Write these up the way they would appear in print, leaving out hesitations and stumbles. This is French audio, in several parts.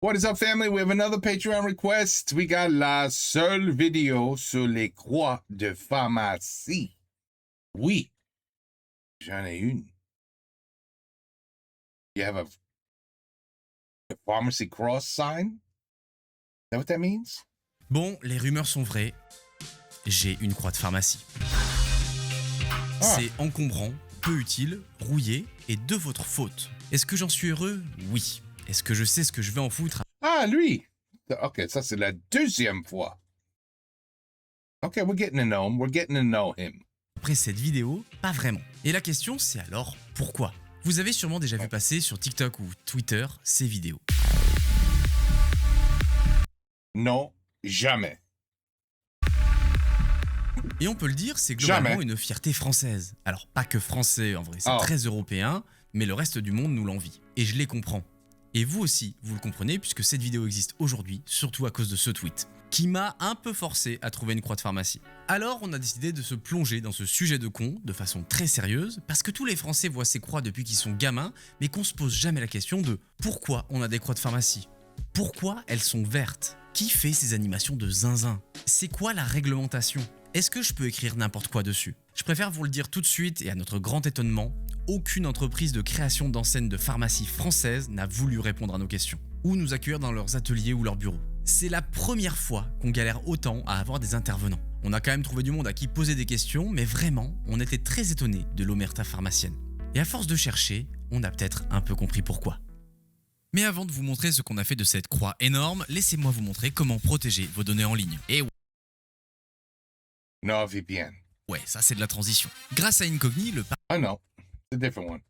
What is up, family? We have another Patreon request. We got la seule vidéo sur les croix de pharmacie. Oui, j'en ai une. You have a pharmacy cross sign? Is that what that means? Bon, les rumeurs sont vraies. J'ai une croix de pharmacie. C'est encombrant, peu utile, rouillé et de votre faute. Est-ce que j'en suis heureux? Oui. Est-ce que je sais ce que je vais en foutre? Ah, lui! Ok, ça c'est la deuxième fois. Ok, we're getting to know him. We're getting to know him. Après cette vidéo, pas vraiment. Et la question c'est alors pourquoi? Vous avez sûrement déjà vu passer sur TikTok ou Twitter ces vidéos. Non, jamais. Et on peut le dire, c'est globalement une fierté française. Alors pas que français en vrai, c'est très européen, mais le reste du monde nous l'envie. Et je les comprends. Et vous aussi, vous le comprenez puisque cette vidéo existe aujourd'hui, surtout à cause de ce tweet, qui m'a un peu forcé à trouver une croix de pharmacie. Alors on a décidé de se plonger dans ce sujet de con de façon très sérieuse, parce que tous les Français voient ces croix depuis qu'ils sont gamins, mais qu'on se pose jamais la question de pourquoi on a des croix de pharmacie? Pourquoi elles sont vertes? Qui fait ces animations de zinzin? C'est quoi la réglementation? Est-ce que je peux écrire n'importe quoi dessus? Je préfère vous le dire tout de suite et à notre grand étonnement, aucune entreprise de création d'enseignes de pharmacie française n'a voulu répondre à nos questions ou nous accueillir dans leurs ateliers ou leurs bureaux. C'est la première fois qu'on galère autant à avoir des intervenants. On a quand même trouvé du monde à qui poser des questions, mais vraiment, on était très étonnés de l'omerta pharmacienne. Et à force de chercher, on a peut-être un peu compris pourquoi. Mais avant de vous montrer ce qu'on a fait de cette croix énorme, laissez-moi vous montrer comment protéger vos données en ligne. Et NordVPN. ouais, ça c'est de la transition. Grâce à Incogni, le I know. It's a different one.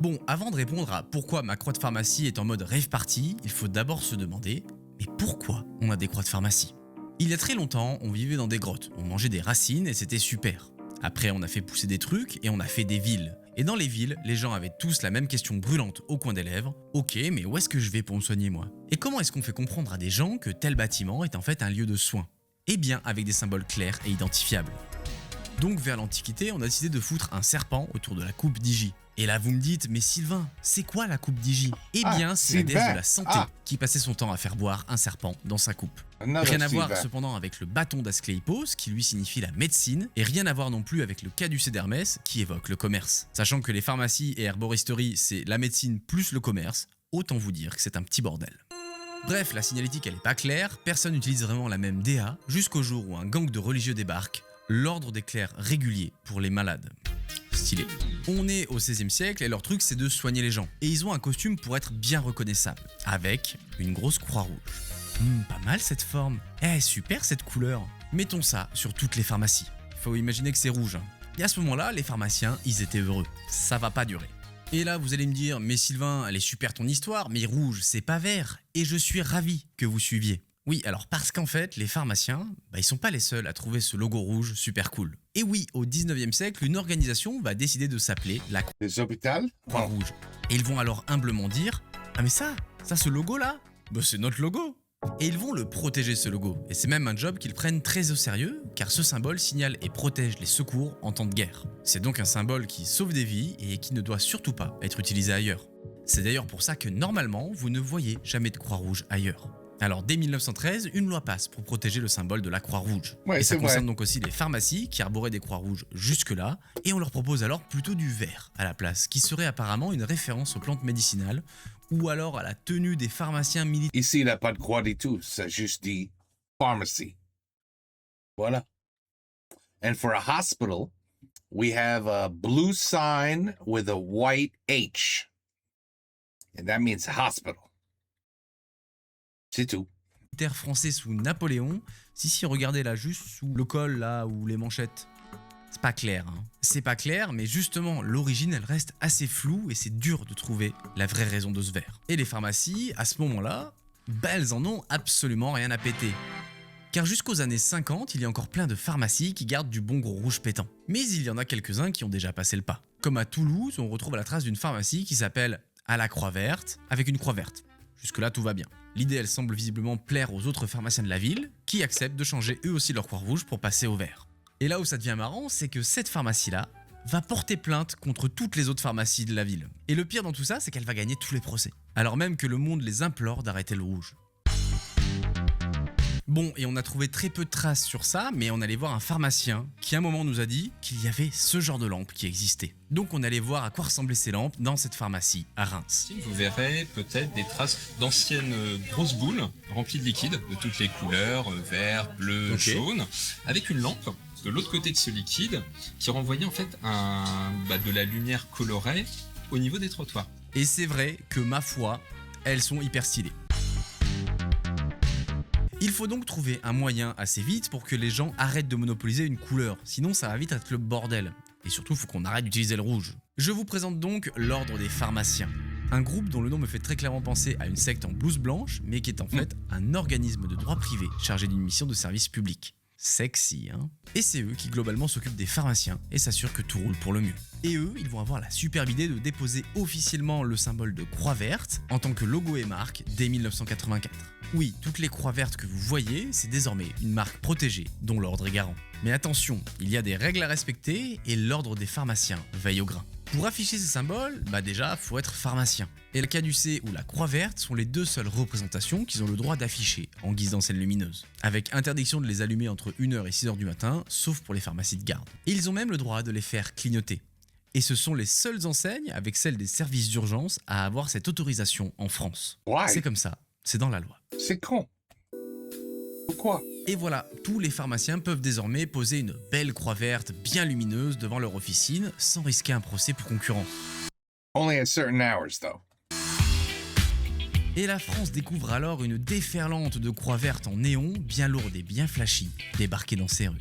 Bon, avant de répondre à pourquoi ma croix de pharmacie est en mode rave party, il faut d'abord se demander, mais pourquoi on a des croix de pharmacie? Il y a très longtemps, on vivait dans des grottes, on mangeait des racines et c'était super. Après, on a fait pousser des trucs et on a fait des villes. Et dans les villes, les gens avaient tous la même question brûlante au coin des lèvres. Ok, mais où est-ce que je vais pour me soigner moi? Et comment est-ce qu'on fait comprendre à des gens que tel bâtiment est en fait un lieu de soins? Eh bien, avec des symboles clairs et identifiables. Donc vers l'Antiquité, on a décidé de foutre un serpent autour de la coupe d'Hygie. Et là vous me dites, mais Sylvain, c'est quoi la coupe d'Hygie? Eh bien, c'est la déesse de la santé qui passait son temps à faire boire un serpent dans sa coupe. Rien à voir cependant avec le bâton d'Asclépios qui lui signifie la médecine, et rien à voir non plus avec le caducée d'Hermès qui évoque le commerce. Sachant que les pharmacies et herboristeries, c'est la médecine plus le commerce, autant vous dire que c'est un petit bordel. Bref, la signalétique elle est pas claire, personne n'utilise vraiment la même DA, jusqu'au jour où un gang de religieux débarque, l'ordre des clercs réguliers pour les malades. Stylé. On est au XVIe siècle et leur truc c'est de soigner les gens. Et ils ont un costume pour être bien reconnaissable, avec une grosse croix rouge. Pas mal cette forme. Super cette couleur. Mettons ça sur toutes les pharmacies. Faut imaginer que c'est rouge. Et à ce moment-là, les pharmaciens, ils étaient heureux. Ça va pas durer. Et là, vous allez me dire, mais Sylvain, elle est super ton histoire, mais rouge, c'est pas vert. Et je suis ravi que vous suiviez. Oui, alors parce qu'en fait, les pharmaciens, ils sont pas les seuls à trouver ce logo rouge super cool. Et oui, au 19e siècle, une organisation va décider de s'appeler la Croix-Rouge. Et ils vont alors humblement dire « Ah mais ça ce logo-là, c'est notre logo !» Et ils vont le protéger ce logo. Et c'est même un job qu'ils prennent très au sérieux, car ce symbole signale et protège les secours en temps de guerre. C'est donc un symbole qui sauve des vies et qui ne doit surtout pas être utilisé ailleurs. C'est d'ailleurs pour ça que normalement, vous ne voyez jamais de Croix-Rouge ailleurs. Alors dès 1913, une loi passe pour protéger le symbole de la Croix-Rouge. Et ça concerne donc aussi les pharmacies qui arboraient des Croix-Rouges jusque-là, et on leur propose alors plutôt du vert à la place, qui serait apparemment une référence aux plantes médicinales, ou alors à la tenue des pharmaciens militaires. Ici, il n'y a pas de croix du tout, ça juste dit pharmacy. Voilà. And for a hospital, we have a blue sign with a white H. And that means hospital. C'est tout. Militaire français sous Napoléon, si regardez là juste sous le col là ou les manchettes. C'est pas clair, hein. C'est pas clair, mais justement l'origine elle reste assez floue et c'est dur de trouver la vraie raison de ce vert. Et les pharmacies, à ce moment-là, elles en ont absolument rien à péter. Car jusqu'aux années 50, il y a encore plein de pharmacies qui gardent du bon gros rouge pétant. Mais il y en a quelques-uns qui ont déjà passé le pas. Comme à Toulouse, on retrouve à la trace d'une pharmacie qui s'appelle À la Croix Verte, avec une croix verte. Jusque-là, tout va bien. L'idée, elle semble visiblement plaire aux autres pharmaciens de la ville, qui acceptent de changer eux aussi leur croix rouge pour passer au vert. Et là où ça devient marrant, c'est que cette pharmacie-là, va porter plainte contre toutes les autres pharmacies de la ville. Et le pire dans tout ça, c'est qu'elle va gagner tous les procès. Alors même que le monde les implore d'arrêter le rouge. Bon, et on a trouvé très peu de traces sur ça, mais on allait voir un pharmacien qui à un moment nous a dit qu'il y avait ce genre de lampe qui existait. Donc on allait voir à quoi ressemblaient ces lampes dans cette pharmacie à Reims. Vous verrez peut-être des traces d'anciennes grosses boules remplies de liquide de toutes les couleurs, vert, bleu, Ok. jaune, avec une lampe de l'autre côté de ce liquide qui renvoyait en fait de la lumière colorée au niveau des trottoirs. Et c'est vrai que ma foi, elles sont hyper stylées. Il faut donc trouver un moyen assez vite pour que les gens arrêtent de monopoliser une couleur, sinon ça va vite être le bordel. Et surtout, il faut qu'on arrête d'utiliser le rouge. Je vous présente donc l'Ordre des pharmaciens. Un groupe dont le nom me fait très clairement penser à une secte en blouse blanche, mais qui est en fait un organisme de droit privé chargé d'une mission de service public. Sexy, hein? Et c'est eux qui globalement s'occupent des pharmaciens et s'assurent que tout roule pour le mieux. Et eux, ils vont avoir la superbe idée de déposer officiellement le symbole de croix verte en tant que logo et marque dès 1984. Oui, toutes les croix vertes que vous voyez, c'est désormais une marque protégée dont l'ordre est garant. Mais attention, il y a des règles à respecter et l'ordre des pharmaciens veille au grain. Pour afficher ces symboles, déjà, faut être pharmacien. Et le caducée ou la croix verte sont les deux seules représentations qu'ils ont le droit d'afficher en guise d'enseigne lumineuse, avec interdiction de les allumer entre 1h et 6h du matin, sauf pour les pharmacies de garde. Et ils ont même le droit de les faire clignoter. Et ce sont les seules enseignes, avec celles des services d'urgence, à avoir cette autorisation en France. Why? C'est comme ça, c'est dans la loi. C'est con. Pourquoi? Et voilà, tous les pharmaciens peuvent désormais poser une belle croix verte bien lumineuse devant leur officine sans risquer un procès pour concurrence. Only at certain hours, though. Et la France découvre alors une déferlante de croix vertes en néon, bien lourde et bien flashy, débarquée dans ses rues.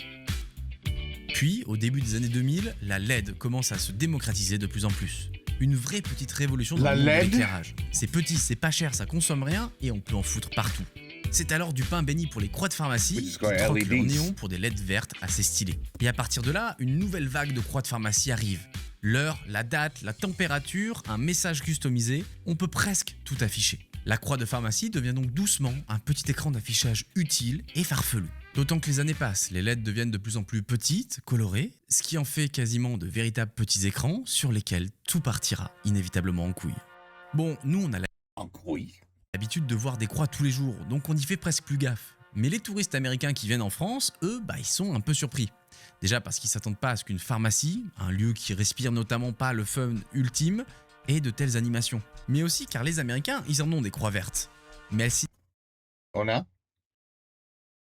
Puis, au début des années 2000, la LED commence à se démocratiser de plus en plus. Une vraie petite révolution dans La le monde de LED? l'éclairage. C'est petit, c'est pas cher, ça consomme rien et on peut en foutre partout. C'est alors du pain béni pour les croix de pharmacie Which qui is called troquent leur LEDs. néon pour des LED vertes assez stylées. Et à partir de là, une nouvelle vague de croix de pharmacie arrive. L'heure, la date, la température, un message customisé, on peut presque tout afficher. La croix de pharmacie devient donc doucement un petit écran d'affichage utile et farfelu. D'autant que les années passent, les LED deviennent de plus en plus petites, colorées, ce qui en fait quasiment de véritables petits écrans sur lesquels tout partira inévitablement en couille. Bon, nous on a En couille. l'habitude de voir des croix tous les jours, donc on y fait presque plus gaffe. Mais les touristes américains qui viennent en France, eux, ils sont un peu surpris. Déjà parce qu'ils s'attendent pas à ce qu'une pharmacie, un lieu qui respire notamment pas le fun ultime, ait de telles animations. Mais aussi car les Américains, ils en ont des croix vertes. Mais elles On a?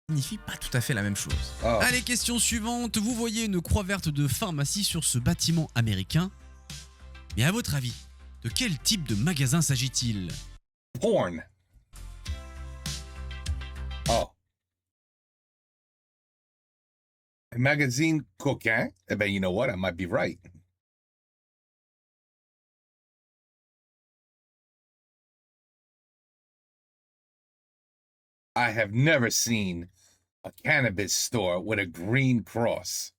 signifient pas tout à fait la même chose. Oh. Allez, question suivante. Vous voyez une croix verte de pharmacie sur ce bâtiment américain. Mais à votre avis, de quel type de magasin s'agit-il? Porn. Oh. A magazine coquin? Eh ben, you know what? I might be right. I have never seen a cannabis store with a green cross.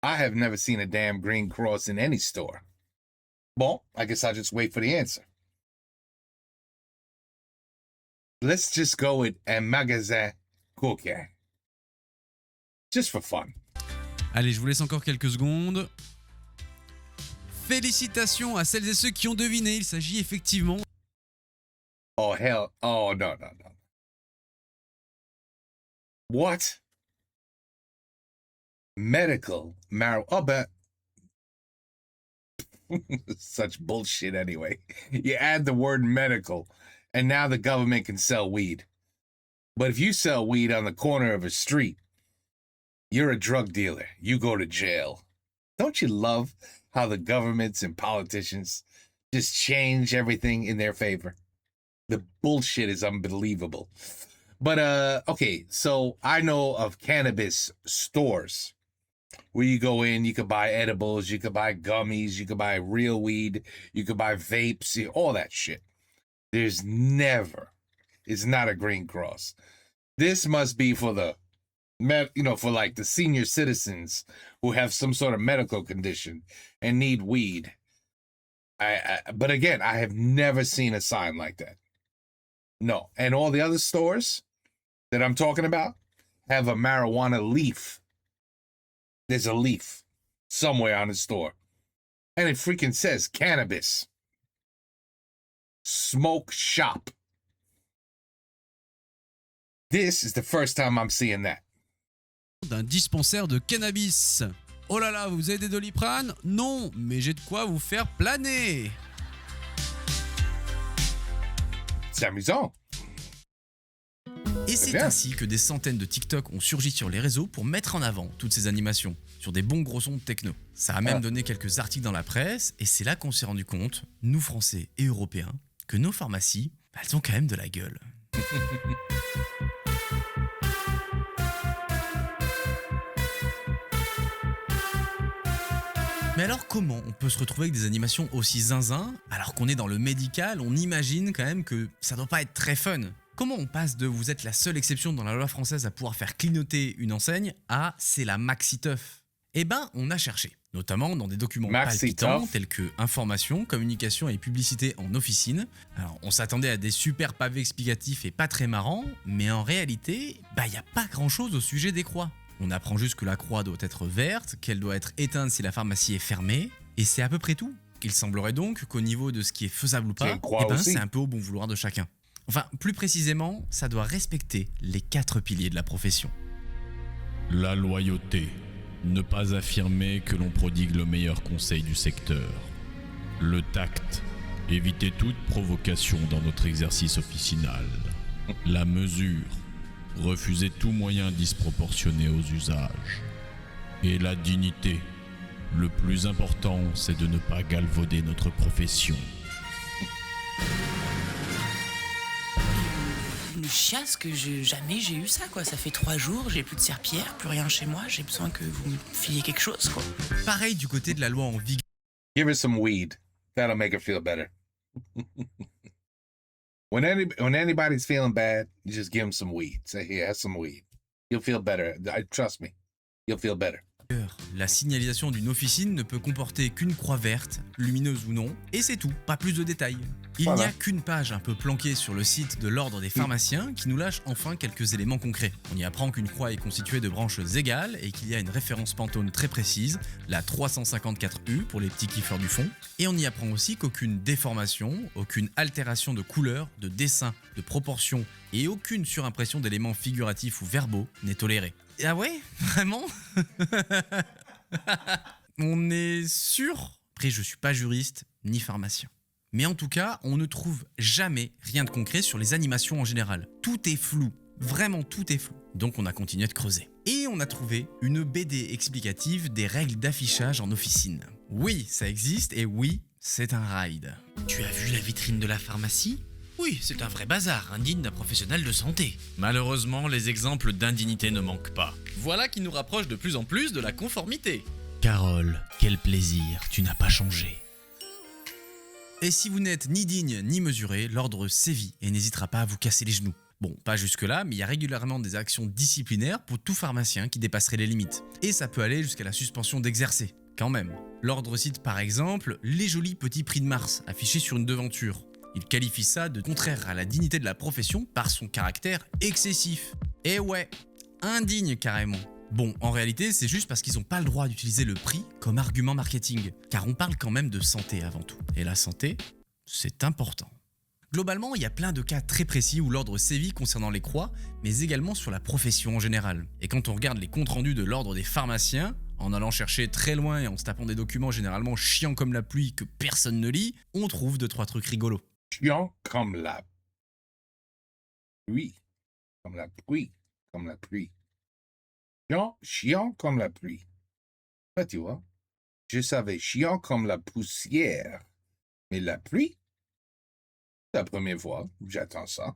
I have never seen a damn green cross in any store. Bon, I guess I'll just wait for the answer. Let's just go with un magasin coquin. Just for fun. Allez, je vous laisse encore quelques secondes. Félicitations à celles et ceux qui ont deviné. Il s'agit effectivement Oh, hell. Oh, no. What? Medical marijuana. Oh, but such bullshit anyway. You add the word medical, and now the government can sell weed. But if you sell weed on the corner of a street, you're a drug dealer. You go to jail. Don't you love how the governments and politicians just change everything in their favor? The bullshit is unbelievable. But okay, so I know of cannabis stores where you go in, you could buy edibles, you could buy gummies, you could buy real weed, you could buy vapes, all that shit. There's never, it's not a green cross. This must be for the, for like the senior citizens who have some sort of medical condition and need weed. But again, I have never seen a sign like that. No. And all the other stores, that I'm talking about have a marijuana leaf. There's a leaf somewhere on the store. And it freaking says cannabis. Smoke shop. This is the first time I'm seeing that. D'un dispensaire de cannabis. Oh là là, vous avez des Doliprane? Non, mais j'ai de quoi vous faire planer. C'est amusant. Et c'est bien. ainsi que des centaines de TikTok ont surgi sur les réseaux pour mettre en avant toutes ces animations, sur des bons gros sons de techno. Ça a même Ah. donné quelques articles dans la presse, et c'est là qu'on s'est rendu compte, nous Français et Européens, que nos pharmacies, elles ont quand même de la gueule. Mais alors comment on peut se retrouver avec des animations aussi zinzin alors qu'on est dans le médical, on imagine quand même que ça doit pas être très fun. Comment on passe de vous êtes la seule exception dans la loi française à pouvoir faire clignoter une enseigne à c'est la maxi teuf? Eh ben on a cherché, notamment dans des documents Maxi palpitants Tough. tels que information, communication et publicité en officine. Alors on s'attendait à des super pavés explicatifs et pas très marrants, mais en réalité, y a pas grand chose au sujet des croix. On apprend juste que la croix doit être verte, qu'elle doit être éteinte si la pharmacie est fermée, et c'est à peu près tout. Il semblerait donc qu'au niveau de ce qui est faisable ou C'est pas, une croix aussi. c'est un peu au bon vouloir de chacun. Enfin, plus précisément, ça doit respecter les 4 piliers de la profession. La loyauté. Ne pas affirmer que l'on prodigue le meilleur conseil du secteur. Le tact. Éviter toute provocation dans notre exercice officinal. La mesure. Refuser tout moyen disproportionné aux usages. Et la dignité. Le plus important, c'est de ne pas galvauder notre profession. Une chiasse que jamais j'ai eu ça, quoi. Ça fait 3 jours, j'ai plus de serpillère, plus rien chez moi, j'ai besoin que vous me filiez quelque chose, quoi. Pareil du côté de la loi en vigueur. Give her some weed. That'll make her feel better. When anybody's feeling bad, you just give them some weed. Say, here, have some weed. You'll feel better. Trust me. You'll feel better. La signalisation d'une officine ne peut comporter qu'une croix verte, lumineuse ou non, et c'est tout, pas plus de détails. Il Voilà. n'y a qu'une page un peu planquée sur le site de l'Ordre des pharmaciens qui nous lâche enfin quelques éléments concrets. On y apprend qu'une croix est constituée de branches égales et qu'il y a une référence Pantone très précise, la 354U pour les petits kiffeurs du fond. Et on y apprend aussi qu'aucune déformation, aucune altération de couleur, de dessin, de proportion et aucune surimpression d'éléments figuratifs ou verbaux n'est tolérée. Ah ouais? Vraiment? On est sûr? Après, je suis pas juriste ni pharmacien. Mais en tout cas, on ne trouve jamais rien de concret sur les animations en général. Tout est flou. Vraiment, tout est flou. Donc on a continué de creuser. Et on a trouvé une BD explicative des règles d'affichage en officine. Oui, ça existe et oui, c'est un ride. Tu as vu la vitrine de la pharmacie? Oui, c'est un vrai bazar, indigne d'un professionnel de santé. Malheureusement, les exemples d'indignité ne manquent pas. Voilà qui nous rapproche de plus en plus de la conformité. Carole, quel plaisir, tu n'as pas changé. Et si vous n'êtes ni digne ni mesuré, l'ordre sévit et n'hésitera pas à vous casser les genoux. Bon, pas jusque-là, mais il y a régulièrement des actions disciplinaires pour tout pharmacien qui dépasserait les limites. Et ça peut aller jusqu'à la suspension d'exercer, quand même. L'ordre cite par exemple les jolis petits prix de Mars affichés sur une devanture. Il qualifie ça de contraire à la dignité de la profession par son caractère excessif. Et ouais, indigne carrément. Bon, en réalité, c'est juste parce qu'ils n'ont pas le droit d'utiliser le prix comme argument marketing, car on parle quand même de santé avant tout. Et la santé, c'est important. Globalement, il y a plein de cas très précis où l'ordre sévit concernant les croix, mais également sur la profession en général. Et quand on regarde les comptes rendus de l'ordre des pharmaciens, en allant chercher très loin et en se tapant des documents généralement chiants comme la pluie que personne ne lit, on trouve 2-3 trucs rigolos. Chiant comme la pluie. Comme la pluie. Comme la pluie. Chiant comme la pluie. Là, tu vois, je savais chiant comme la poussière. Mais la pluie, c'est la première fois. J'attends ça.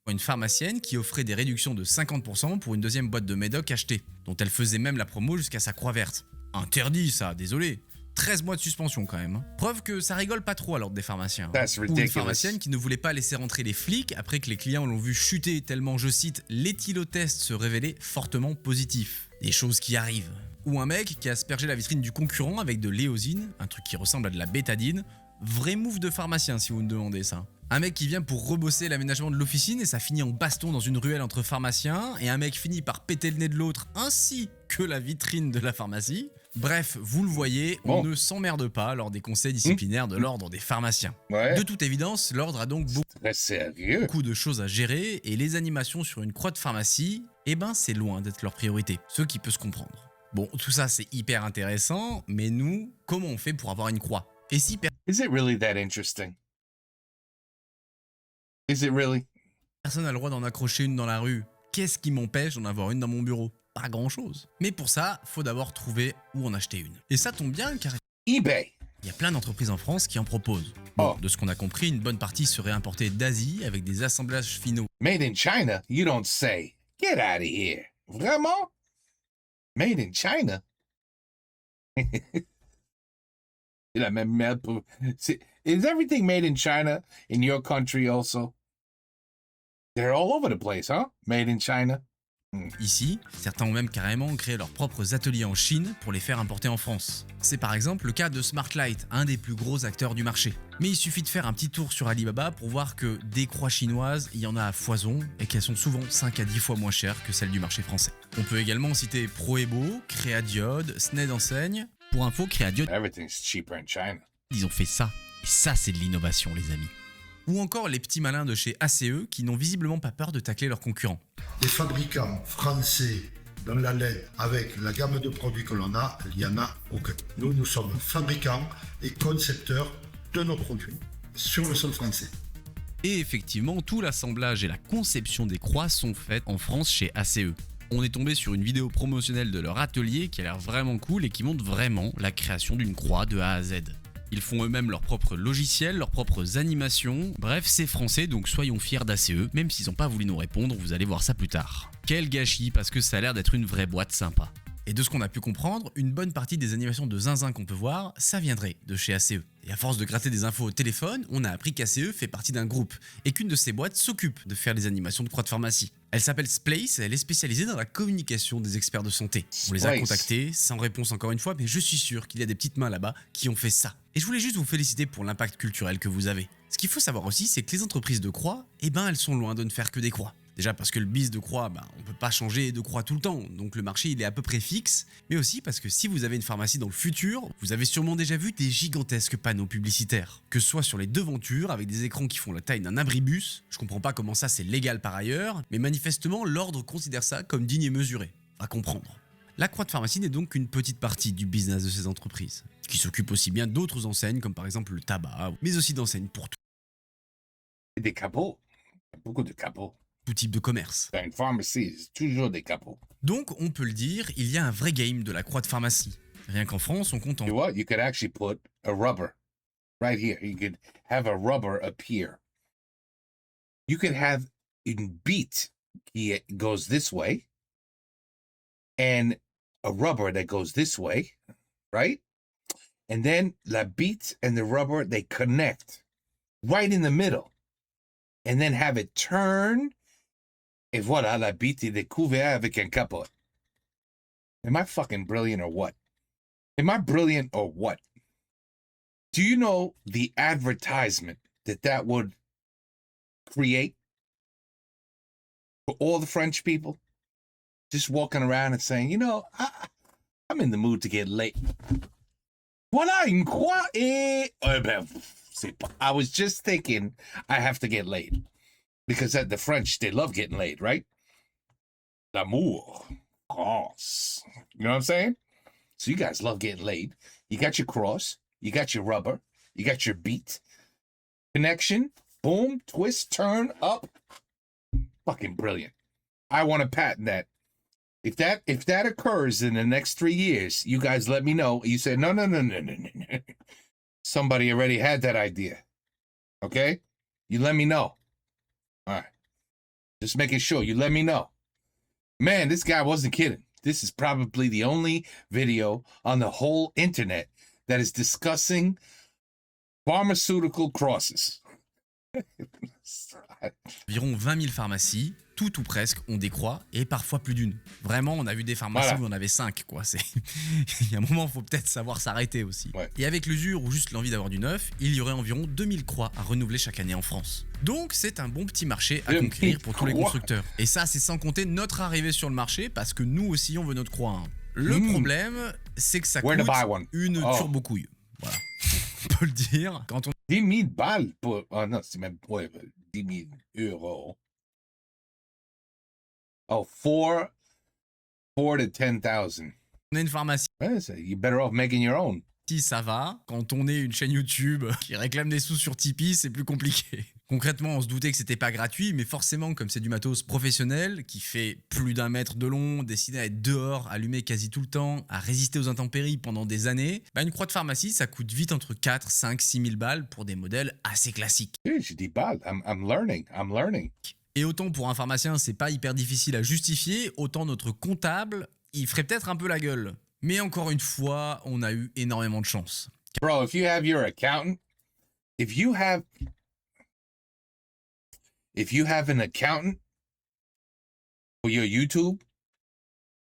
Une pharmacienne qui offrait des réductions de 50% pour une deuxième boîte de médoc achetée, dont elle faisait même la promo jusqu'à sa croix verte. Interdit ça, désolé. 13 mois de suspension quand même. Preuve que ça rigole pas trop à l'ordre des pharmaciens. That's Ou une ridiculous. pharmacienne qui ne voulait pas laisser rentrer les flics après que les clients l'ont vu chuter tellement, je cite, l'éthylotest se révélait fortement positif. Des choses qui arrivent. Ou un mec qui a aspergé la vitrine du concurrent avec de l'éosine, un truc qui ressemble à de la bétadine, Vrai move de pharmacien si vous me demandez ça. Un mec qui vient pour rebosser l'aménagement de l'officine et ça finit en baston dans une ruelle entre pharmaciens, et un mec finit par péter le nez de l'autre ainsi que la vitrine de la pharmacie. Bref, vous le voyez, on ne s'emmerde pas lors des conseils disciplinaires de l'ordre des pharmaciens. Ouais. De toute évidence, l'ordre a donc Très sérieux. beaucoup de choses à gérer et les animations sur une croix de pharmacie, eh ben c'est loin d'être leur priorité, ce qui peut se comprendre. Bon, tout ça c'est hyper intéressant, mais nous, comment on fait pour avoir une croix? Et si Is it really that interesting? Is it really? personne n'a le droit d'en accrocher une dans la rue, qu'est-ce qui m'empêche d'en avoir une dans mon bureau? Pas grand chose. Mais pour ça, faut d'abord trouver où en acheter une. Et ça tombe bien car eBay. il y a plein d'entreprises en France qui en proposent. Bon, de ce qu'on a compris, une bonne partie serait importée d'Asie avec des assemblages finaux Made in China? You don't say. Get out of here. Vraiment? Made in China? C'est la même merde pour... Is everything made in China in your country also? They're all over the place, huh? Made in China? Ici, certains ont même carrément créé leurs propres ateliers en Chine pour les faire importer en France. C'est par exemple le cas de Smartlight, un des plus gros acteurs du marché. Mais il suffit de faire un petit tour sur Alibaba pour voir que des croix chinoises, il y en a à foison et qu'elles sont souvent 5 à 10 fois moins chères que celles du marché français. On peut également citer Proebo, Créadiode, Sned Enseigne. Pour info, Créadiode, Everything's cheaper in China. ils ont fait ça. Et ça, c'est de l'innovation, les amis. Ou encore les petits malins de chez ACE qui n'ont visiblement pas peur de tacler leurs concurrents. Les fabricants français dans la laine, avec la gamme de produits que l'on a, il n'y en a aucun. Nous sommes fabricants et concepteurs de nos produits sur le sol français. Et effectivement, tout l'assemblage et la conception des croix sont faites en France chez ACE. On est tombé sur une vidéo promotionnelle de leur atelier qui a l'air vraiment cool et qui montre vraiment la création d'une croix de A à Z. Ils font eux-mêmes leurs propres logiciels, leurs propres animations. Bref, c'est français, donc soyons fiers d'ACE, même s'ils n'ont pas voulu nous répondre, vous allez voir ça plus tard. Quel gâchis, parce que ça a l'air d'être une vraie boîte sympa. Et de ce qu'on a pu comprendre, une bonne partie des animations de zinzin qu'on peut voir, ça viendrait de chez ACE. Et à force de gratter des infos au téléphone, on a appris qu'ACE fait partie d'un groupe, et qu'une de ces boîtes s'occupe de faire les animations de croix de pharmacie. Elle s'appelle Splace et elle est spécialisée dans la communication des experts de santé. On les a Splace. contactés, sans réponse encore une fois, mais je suis sûr qu'il y a des petites mains là-bas qui ont fait ça. Et je voulais juste vous féliciter pour l'impact culturel que vous avez. Ce qu'il faut savoir aussi, c'est que les entreprises de croix, eh ben elles sont loin de ne faire que des croix. Déjà parce que le business de croix, on peut pas changer de croix tout le temps, donc le marché il est à peu près fixe, mais aussi parce que si vous avez une pharmacie dans le futur, vous avez sûrement déjà vu des gigantesques panneaux publicitaires. Que ce soit sur les devantures avec des écrans qui font la taille d'un abribus, je comprends pas comment ça c'est légal par ailleurs, mais manifestement l'ordre considère ça comme digne et mesuré. À comprendre. La croix de pharmacie n'est donc qu'une petite partie du business de ces entreprises, qui s'occupent aussi bien d'autres enseignes comme par exemple le tabac, mais aussi d'enseignes pour Des capots. Beaucoup de capots. tout type de commerce. Dans une pharmacie, c'est toujours des capots. Donc, on peut le dire, il y a un vrai game de la croix de pharmacie. Rien qu'en France, on compte en You know what? You could actually put a rubber right here. You could have a rubber appear. You could have in beat it goes this way, and a rubber that goes this way, right? And then la beat and the rubber they connect right in the middle, and then have it turn. Et voilà, la beat est découverte avec un capote. Am I fucking brilliant or what? Am I brilliant or what? Do you know the advertisement that would create for all the French people? Just walking around and saying, you know, I'm in the mood to get laid. Voilà une croix et... I was just thinking I have to get laid. Because the French, they love getting laid, right? L'amour. France. You know what I'm saying? So you guys love getting laid. You got your cross. You got your rubber. You got your beat. Connection. Boom. Twist. Turn. Up. Fucking brilliant. I want to patent that. If that occurs in the next 3 years, you guys let me know. You say, no. Somebody already had that idea. Okay? You let me know. All right. Just making sure you let me know. Man, this guy wasn't kidding. This is probably the only video on the whole internet that is discussing pharmaceutical crosses. environ 20 000 pharmacies, tout ou presque ont des croix et parfois plus d'une. Vraiment, on a vu des pharmacies Voilà. où on avait 5, quoi. Il y a un moment, il faut peut-être savoir s'arrêter aussi. Ouais. Et avec l'usure ou juste l'envie d'avoir du neuf, il y aurait environ 2000 croix à renouveler chaque année en France. Donc c'est un bon petit marché à 2000 conquérir pour tous les croix. constructeurs. Et ça, c'est sans compter notre arrivée sur le marché parce que nous aussi, on veut notre croix. Hein. Le problème, c'est que ça Where to coûte buy one? une Oh. turbo-couille. Voilà. On peut le dire. Quand on 10 000 balles pour. Oh non, c'est même. Ouais, 10 000 euros. Oh, 4 to 10,000. a une pharmacie, Ouais, so you're better off making your own. ça va. Quand on est une chaîne YouTube qui réclame des sous sur Tipeee, c'est plus compliqué. Concrètement, on se doutait que c'était pas gratuit, mais forcément, comme c'est du matos professionnel, qui fait plus d'1 mètre de long, destiné à être dehors, allumé quasi tout le temps, à résister aux intempéries pendant des années, bah une croix de pharmacie, ça coûte vite entre 4, 5, 6 000 balles pour des modèles assez classiques. Dude, j'ai des balles. I'm learning. I'm learning. Et autant pour un pharmacien, c'est pas hyper difficile à justifier, autant notre comptable, il ferait peut-être un peu la gueule. Mais encore une fois, on a eu énormément de chance. Bro, if you have your accountant, if you have an accountant for your YouTube,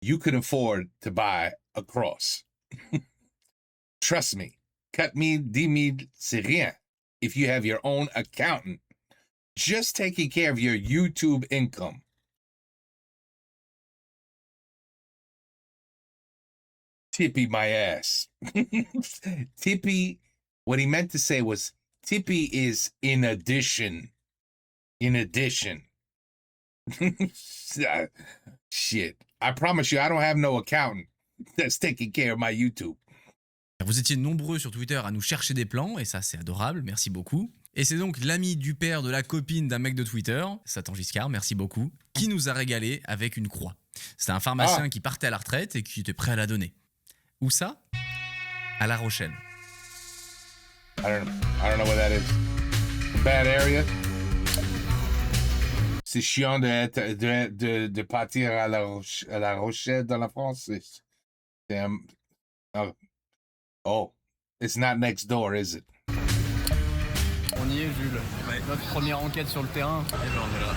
you can afford to buy a cross. Trust me. 4 000, 10 000, c'est rien. If you have your own accountant, just taking care of your YouTube income. Tippy my ass. Tippy, what he meant to say was Tippy is in addition. In addition. Shit. I promise you, I don't have no accountant that's taking care of my YouTube. Vous étiez nombreux sur Twitter à nous chercher des plans, et ça c'est adorable, merci beaucoup. Et c'est donc l'ami du père de la copine d'un mec de Twitter, Satan Giscard, merci beaucoup, qui nous a régalé avec une croix. C'était un pharmacien qui partait à la retraite et qui était prêt à la donner. Où ça? À La Rochelle. I don't know what that is. Bad area. C'est chiant de partir à la Rochelle dans la France. C'est un- oh, it's not next door, is it? On y est, Jules. Notre première enquête sur le terrain. Et ben on est là.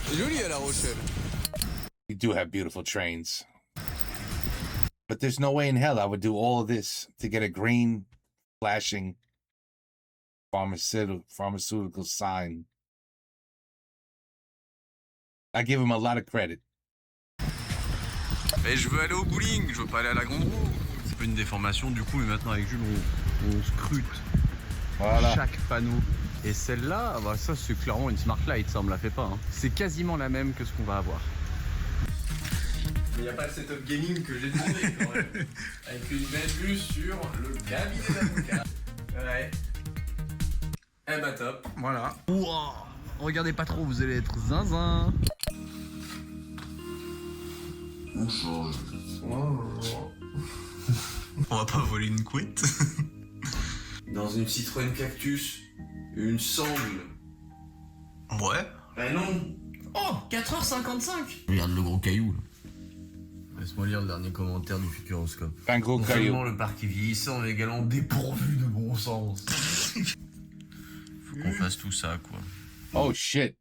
C'est joli à La Rochelle. We do have beautiful trains. But there's no way in hell I would do all of this to get a green flashing pharmaceutical sign. I give him a lot of credit. Mais je veux aller au bowling, je veux pas aller à la grande roue. C'est pas une déformation du coup, mais maintenant avec Jules, on scrute Voilà. Chaque panneau. Et celle-là, bah ça c'est clairement une Smart Light, ça on me la fait pas. Hein. C'est quasiment la même que ce qu'on va avoir. Mais y a pas le setup gaming que j'ai demandé quand même. Avec une belle vue sur le cabinet d'avocat. Ouais. Eh bah top. Voilà. Wow. Regardez pas trop, vous allez être zinzin. On va pas voler une couette. Dans une Citroën Cactus, une sangle. Ouais. Ben non. Oh, 4h55. Regarde le gros caillou. Laisse-moi lire le dernier commentaire du Futuroscope. Un gros Non caillou. seulement le parc est vieillissant, mais également dépourvu de bon sens. Faut qu'on fasse tout ça, quoi. Oh shit.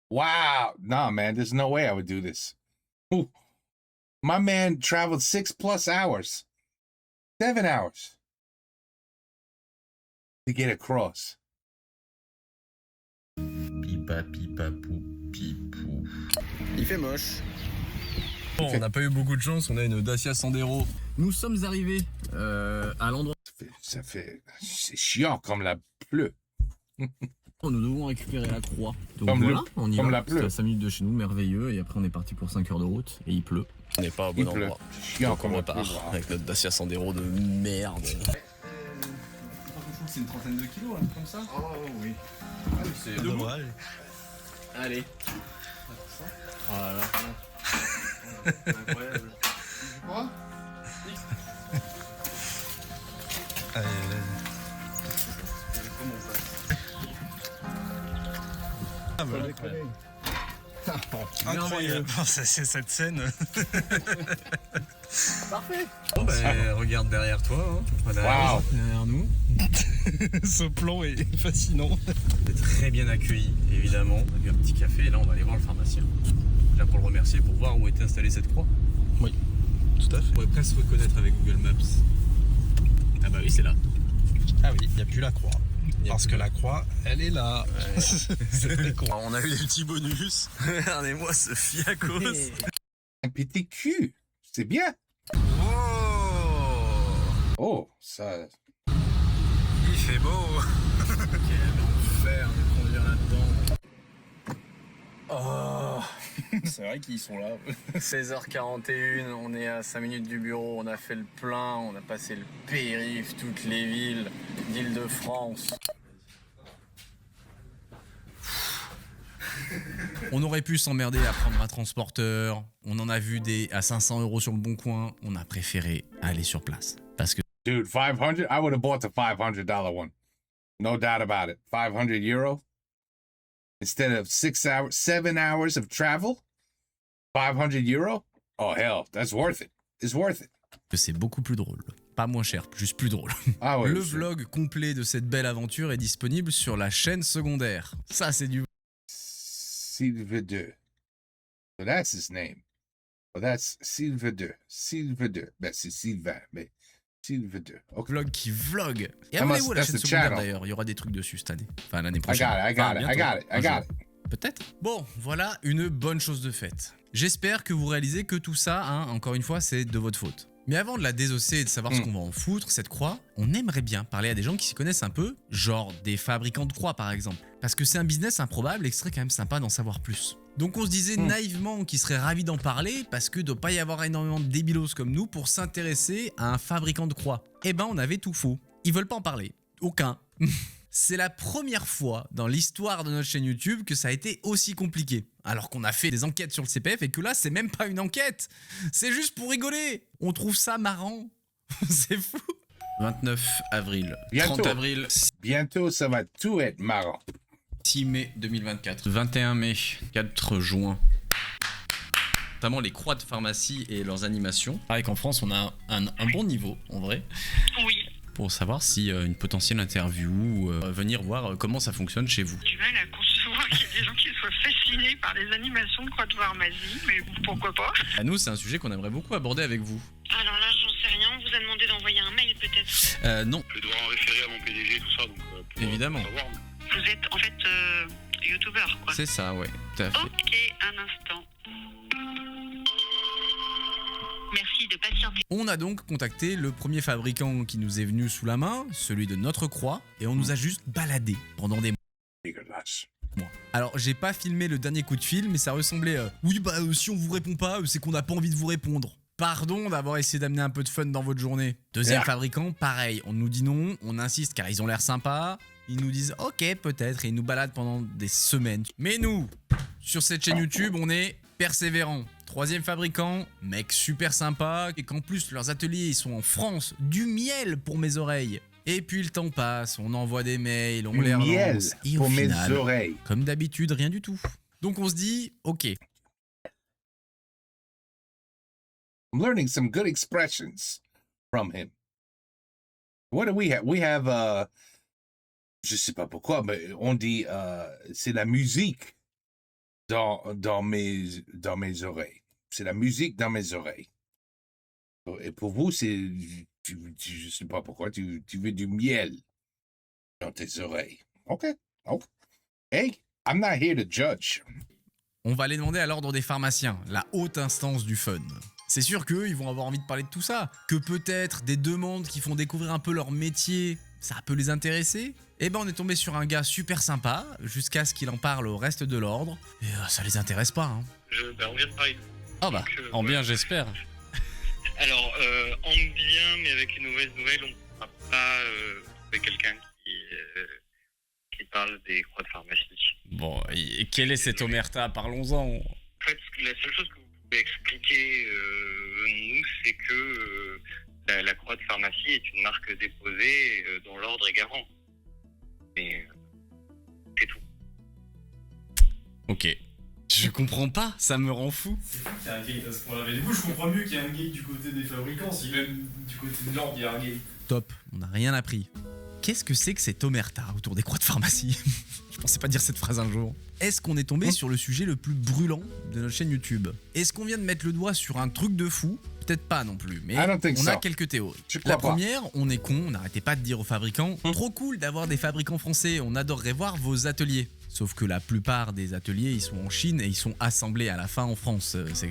Wow. Nah, man, there's no way I would do this. Ooh. My man traveled 6+ hours. 7 hours. To get across. Pipa, pipa, pou, pipou. Il fait moche. Bon, on n'a pas eu beaucoup de chance, on a une Dacia Sandero. Nous sommes arrivés à l'endroit C'est chiant comme la pleut. où nous devons récupérer la croix. Donc Comme voilà, on y comme va. la pleut. C'est à 5 minutes de chez nous, merveilleux. Et après, on est parti pour 5 heures de route et il pleut. On n'est pas au bon Il pleut. endroit. C'est chiant Donc on comme la pluie. repart avec notre Dacia Sandero de merde. C'est une trentaine de kilos, un truc comme ça. Oh oui. C'est dommage. Allez. Voilà. Incroyable. Quoi? Allez, Comment on passe? Ah bah, Incroyable. C'est cette scène. Parfait. Bon, regarde derrière toi. Wow. Derrière nous. Ce plan est fascinant. On est très bien accueillis, évidemment. On a bu un petit café et là, on va aller voir le pharmacien. Là, pour le remercier, pour voir où était installée cette croix. Oui, tout à fait. On pourrait presque reconnaître avec Google Maps. Ah bah oui, c'est là. Ah oui, il n'y a plus la croix. Parce que la croix, elle est là. Ouais. C'est très con. On a eu des petits bonus. Regardez-moi ce fiacos. Un petit cul. C'est bien. Oh, ça... Il fait beau. Quel enfer de conduire là-dedans. Oh. C'est vrai qu'ils sont là. 16h41, on est à 5 minutes du bureau, on a fait le plein, on a passé le périph', toutes les villes d'Île-de-France. On aurait pu s'emmerder à prendre un transporteur, on en a vu des à 500 € sur le bon coin, on a préféré aller sur place. Parce que... Dude, 500? I would have bought the $500 one. No doubt about it. 500 €? Instead of 7 hours of travel? 500 €? Oh, hell, that's worth it. It's worth it. C'est beaucoup plus drôle. Pas moins cher, juste plus drôle. Ah ouais, le sûr. vlog complet de cette belle aventure est disponible sur la chaîne secondaire. Ça, c'est du... Silver 2. So that's his name. Oh, that's Silver 2. Silver 2. Ben, c'est Sylvain, mais Silver 2. Okay. Vlog qui vlog. Et That abonnez-vous à la that's chaîne the secondaire channel. d'ailleurs, il y aura des trucs dessus cette année. Enfin, l'année I prochaine. got it, I got Enfin, it, I bientôt, got it, I un got jour. it. Peut-être. Bon, voilà une bonne chose de faite. J'espère que vous réalisez que tout ça, hein, encore une fois, c'est de votre faute. Mais avant de la désosser et de savoir ce qu'on va en foutre, cette croix, on aimerait bien parler à des gens qui s'y connaissent un peu, genre des fabricants de croix par exemple. Parce que c'est un business improbable et que ce serait quand même sympa d'en savoir plus. Donc on se disait naïvement qu'ils seraient ravis d'en parler parce que doit pas y avoir énormément de débilos comme nous pour s'intéresser à un fabricant de croix. Eh ben on avait tout faux. Ils veulent pas en parler. Aucun. C'est la première fois dans l'histoire de notre chaîne YouTube que ça a été aussi compliqué. Alors qu'on a fait des enquêtes sur le CPF et que là, c'est même pas une enquête. C'est juste pour rigoler. On trouve ça marrant. C'est fou. 29 avril, Bientôt. 30 avril, Bientôt, ça va tout être marrant. 6 mai 2024, 21 mai, 4 juin. Notamment les croix de pharmacie et leurs animations. Pareil qu'en France, on a un bon niveau, en vrai. Oui. Pour savoir si une potentielle interview, venir voir comment ça fonctionne chez vous. Du mal à concevoir qu'il y ait des gens qui soient fascinés par les animations de croix de pharmacie, mais pourquoi pas. À nous, c'est un sujet qu'on aimerait beaucoup aborder avec vous. Alors là, j'en sais rien, on vous a demandé d'envoyer un mail peut-être. Non. Je dois en référer à mon PDG, tout ça, donc pour évidemment. savoir. Vous êtes en fait youtubeur, quoi. C'est ça, ouais, tout à fait. Ok, un instant. Merci de patienter. On a donc contacté le premier fabricant qui nous est venu sous la main, celui de notre croix, et on nous a juste baladé pendant des mois. Alors, j'ai pas filmé le dernier coup de fil, mais ça ressemblait oui, bah si on vous répond pas, c'est qu'on n'a pas envie de vous répondre. Pardon d'avoir essayé d'amener un peu de fun dans votre journée. Deuxième fabricant, pareil, on nous dit non, on insiste car ils ont l'air sympas, ils nous disent ok peut-être et ils nous baladent pendant des semaines. Mais nous, sur cette chaîne YouTube, on est persévérants. Troisième fabricant, mec super sympa, et qu'en plus leurs ateliers ils sont en France, du miel pour mes oreilles. Et puis le temps passe, on envoie des mails, on les relance, et au pour mes final, oreilles. comme d'habitude, rien du tout. Donc on se dit, ok. I'm learning some good expressions from him. What do we have? We have, je sais pas pourquoi, mais on dit, c'est la musique dans mes oreilles. C'est la musique dans mes oreilles. Et pour vous, c'est, je sais pas pourquoi, tu veux du miel dans tes oreilles. Ok. Hey, I'm not here to judge. On va aller demander à l'ordre des pharmaciens, la haute instance du fun. C'est sûr qu'eux, ils vont avoir envie de parler de tout ça. Que peut-être des demandes qui font découvrir un peu leur métier, ça peut les intéresser. Et ben on est tombé sur un gars super sympa, jusqu'à ce qu'il en parle au reste de l'ordre. Et ça les intéresse pas, hein. On vient de parler. Ah bah, en bien j'espère. Alors, en bien, mais avec une mauvaise nouvelle, on ne pourra pas trouver quelqu'un qui parle des croix de pharmacie. Bon, et quelle est cette omerta? Parlons-en. En fait, la seule chose que vous pouvez expliquer, nous, c'est que la croix de pharmacie est une marque déposée dont l'ordre est garant. Mais c'est tout. Ok. Je comprends pas, ça me rend fou. C'est fou qu'il y ait un gate à ce point-là. Mais du coup, je comprends mieux qu'il y ait un gate du côté des fabricants, si même du côté de l'ordre, il y a un gate. Top, on n'a rien appris. Qu'est-ce que c'est que cette omerta autour des croix de pharmacie? Je pensais pas dire cette phrase un jour. Est-ce qu'on est tombé sur le sujet le plus brûlant de notre chaîne YouTube? Est-ce qu'on vient de mettre le doigt sur un truc de fou? Peut-être pas non plus, mais on a quelques théories. La première, on est con, on n'arrêtait pas de dire aux fabricants trop cool d'avoir des fabricants français, on adorerait voir vos ateliers. Sauf que la plupart des ateliers, ils sont en Chine et ils sont assemblés à la fin en France, c'est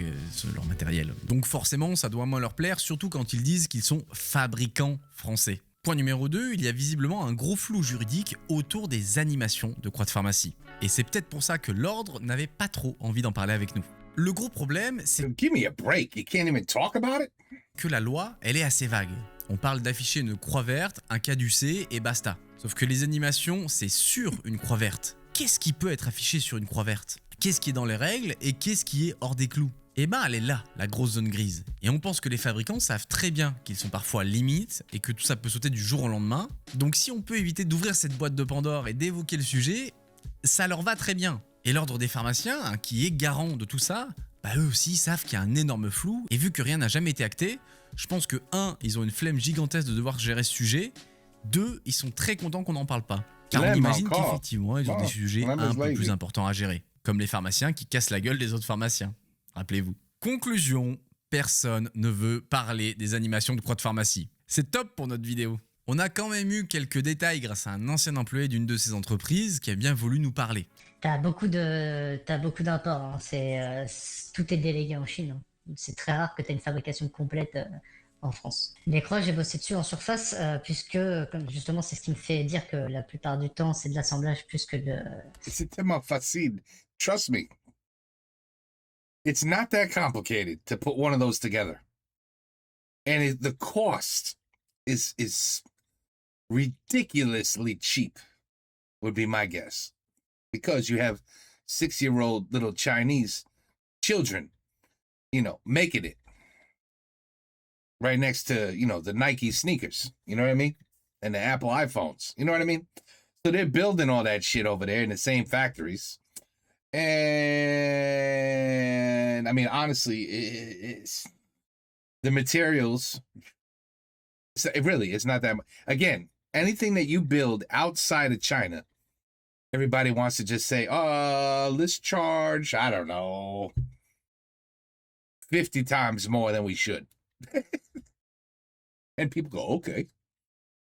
leur matériel. Donc forcément, ça doit moins leur plaire, surtout quand ils disent qu'ils sont fabricants français. Point numéro 2, il y a visiblement un gros flou juridique autour des animations de croix de pharmacie. Et c'est peut-être pour ça que l'ordre n'avait pas trop envie d'en parler avec nous. Le gros problème, c'est que la loi, elle est assez vague. On parle d'afficher une croix verte, un caducée et basta. Sauf que les animations, c'est sur une croix verte. Qu'est-ce qui peut être affiché sur une croix verte? Qu'est-ce qui est dans les règles et qu'est-ce qui est hors des clous? Eh ben elle est là, la grosse zone grise. Et on pense que les fabricants savent très bien qu'ils sont parfois limites et que tout ça peut sauter du jour au lendemain. Donc si on peut éviter d'ouvrir cette boîte de Pandore et d'évoquer le sujet, ça leur va très bien. Et l'ordre des pharmaciens, hein, qui est garant de tout ça, bah eux aussi savent qu'il y a un énorme flou. Et vu que rien n'a jamais été acté, je pense que 1, ils ont une flemme gigantesque de devoir gérer ce sujet. 2, ils sont très contents qu'on n'en parle pas. Car on imagine qu'effectivement, ils ont des sujets un peu plus importants à gérer. Comme les pharmaciens qui cassent la gueule des autres pharmaciens. Rappelez-vous. Conclusion, personne ne veut parler des animations de croix de pharmacie. C'est top pour notre vidéo. On a quand même eu quelques détails grâce à un ancien employé d'une de ces entreprises qui a bien voulu nous parler. T'as beaucoup d'imports, hein. Tout est délégué en Chine. Hein. C'est très rare que t'aies une fabrication complète en France. Les croix, j'ai bossé dessus en surface, puisque justement c'est ce qui me fait dire que la plupart du temps c'est de l'assemblage plus que de... C'est tellement facile. Trust me. It's not that complicated to put one of those together. And the cost is ridiculously cheap, would be my guess. Because you have 6-year-old little Chinese children, making it. Right next to, the Nike sneakers. You know what I mean? And the Apple iPhones. You know what I mean? So they're building all that shit over there in the same factories. And I mean, honestly, it's the materials. It's not that much. Again, anything that you build outside of China, everybody wants to just say, let's charge, I don't know, 50 times more than we should. And people go,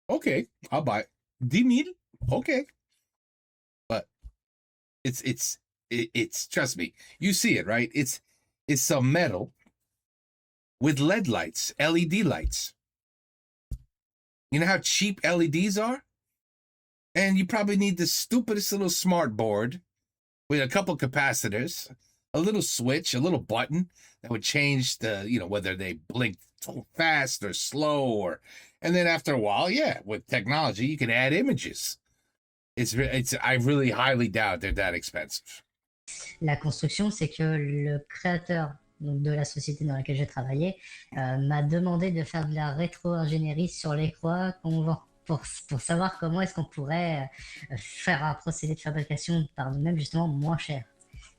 okay, I'll buy it. 10,000? Okay. But it's trust me, you see it, right? It's some metal with LED lights, LED lights. You know how cheap LEDs are? And you probably need the stupidest little smart board with a couple capacitors, a little switch, a little button that would change the, whether they blink fast or slow, and then after a while, with technology, you can add images. I really highly doubt they're that expensive. La construction, c'est que le créateur donc, de la société dans laquelle j'ai travaillé m'a demandé de faire de la rétro-ingénierie sur les croix qu'on vend pour savoir comment est-ce qu'on pourrait faire un procédé de fabrication par nous-mêmes justement moins cher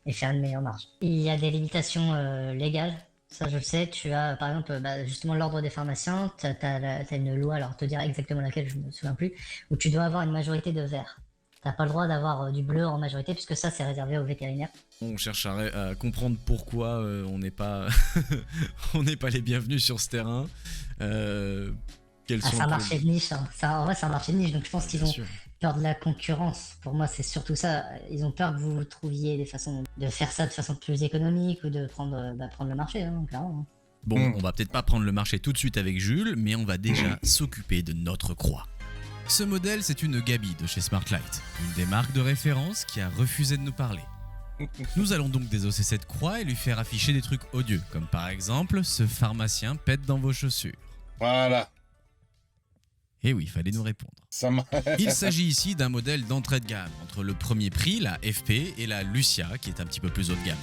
et faire une meilleure marge. Il y a des limitations légales, ça je le sais. Tu as par exemple justement l'ordre des pharmaciens, tu as une loi, alors te dire exactement laquelle je ne me souviens plus, où tu dois avoir une majorité de vert. T'as pas le droit d'avoir du bleu en majorité puisque ça c'est réservé aux vétérinaires. On cherche à comprendre pourquoi on n'est pas on n'est pas les bienvenus sur ce terrain. C'est un marché de niche. Hein. En vrai c'est un marché de niche, donc je pense qu'ils ont peur de la concurrence. Pour moi c'est surtout ça. Ils ont peur que vous trouviez des façons de faire ça de façon plus économique ou de prendre le marché, hein, clairement. Bon, on va peut-être pas prendre le marché tout de suite avec Jules, mais on va déjà s'occuper de notre croix. Ce modèle, c'est une Gabi de chez Smartlight, une des marques de référence qui a refusé de nous parler. Nous allons donc désosser cette croix et lui faire afficher des trucs odieux, comme par exemple, ce pharmacien pète dans vos chaussures. Voilà. Et oui, il fallait nous répondre. Il s'agit ici d'un modèle d'entrée de gamme, entre le premier prix, la FP, et la Lucia, qui est un petit peu plus haut de gamme.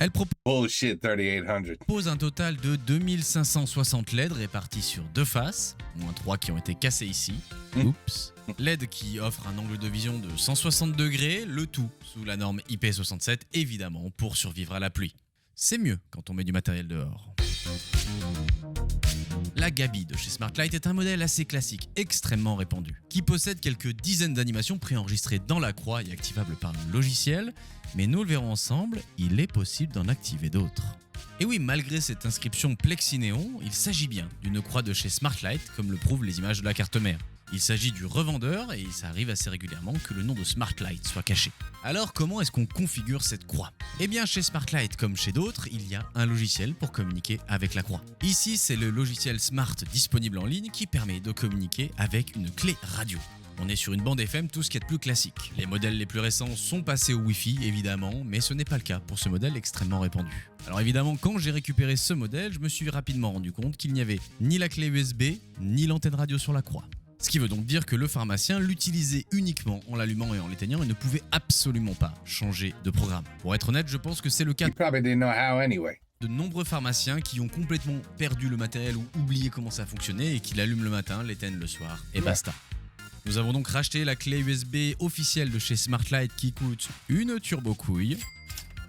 Elle propose Bullshit 3800. un total de 2560 LED répartis sur deux faces, moins 3 qui ont été cassés ici. Oups. LED qui offre un angle de vision de 160 degrés, le tout sous la norme IP67 évidemment pour survivre à la pluie. C'est mieux quand on met du matériel dehors. La Gabi de chez Smartlight est un modèle assez classique, extrêmement répandu, qui possède quelques dizaines d'animations préenregistrées dans la croix et activables par le logiciel, mais nous le verrons ensemble, il est possible d'en activer d'autres. Et oui, malgré cette inscription Plexinéon, il s'agit bien d'une croix de chez Smartlight, comme le prouvent les images de la carte mère. Il s'agit du revendeur et ça arrive assez régulièrement que le nom de Smartlight soit caché. Alors comment est-ce qu'on configure cette croix ? Eh bien chez Smartlight comme chez d'autres, il y a un logiciel pour communiquer avec la croix. Ici c'est le logiciel Smart disponible en ligne qui permet de communiquer avec une clé radio. On est sur une bande FM, tout ce qui est de plus classique. Les modèles les plus récents sont passés au Wi-Fi évidemment, mais ce n'est pas le cas pour ce modèle extrêmement répandu. Alors évidemment, quand j'ai récupéré ce modèle, je me suis rapidement rendu compte qu'il n'y avait ni la clé USB, ni l'antenne radio sur la croix. Ce qui veut donc dire que le pharmacien l'utilisait uniquement en l'allumant et en l'éteignant et ne pouvait absolument pas changer de programme. Pour être honnête, je pense que c'est le cas de nombreux pharmaciens qui ont complètement perdu le matériel ou oublié comment ça fonctionnait et qui l'allument le matin, l'éteignent le soir et basta. Nous avons donc racheté la clé USB officielle de chez Smartlight qui coûte une turbo couille,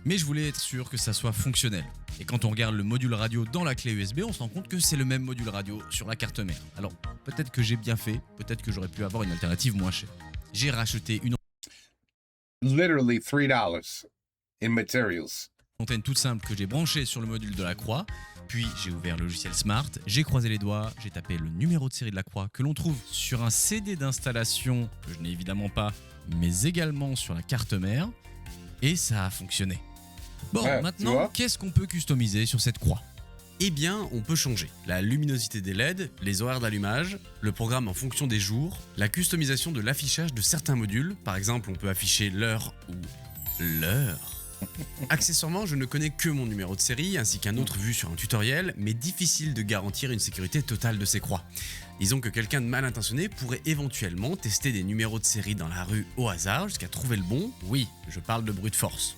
mais je voulais être sûr que ça soit fonctionnel. Et quand on regarde le module radio dans la clé USB, on se rend compte que c'est le même module radio sur la carte mère. Alors, peut-être que j'ai bien fait, peut-être que j'aurais pu avoir une alternative moins chère. J'ai racheté une Literally $3 in materials. antenne toute simple que j'ai branchée sur le module de la croix, puis j'ai ouvert le logiciel Smart, j'ai croisé les doigts, j'ai tapé le numéro de série de la croix que l'on trouve sur un CD d'installation que je n'ai évidemment pas, mais également sur la carte mère, et ça a fonctionné. Bon, maintenant, qu'est-ce qu'on peut customiser sur cette croix ? Eh bien, on peut changer la luminosité des LED, les horaires d'allumage, le programme en fonction des jours, la customisation de l'affichage de certains modules. Par exemple, on peut afficher l'heure ou l'heure. Accessoirement, je ne connais que mon numéro de série ainsi qu'un autre vu sur un tutoriel, mais difficile de garantir une sécurité totale de ces croix. Disons que quelqu'un de mal intentionné pourrait éventuellement tester des numéros de série dans la rue au hasard jusqu'à trouver le bon. Oui, je parle de brute force.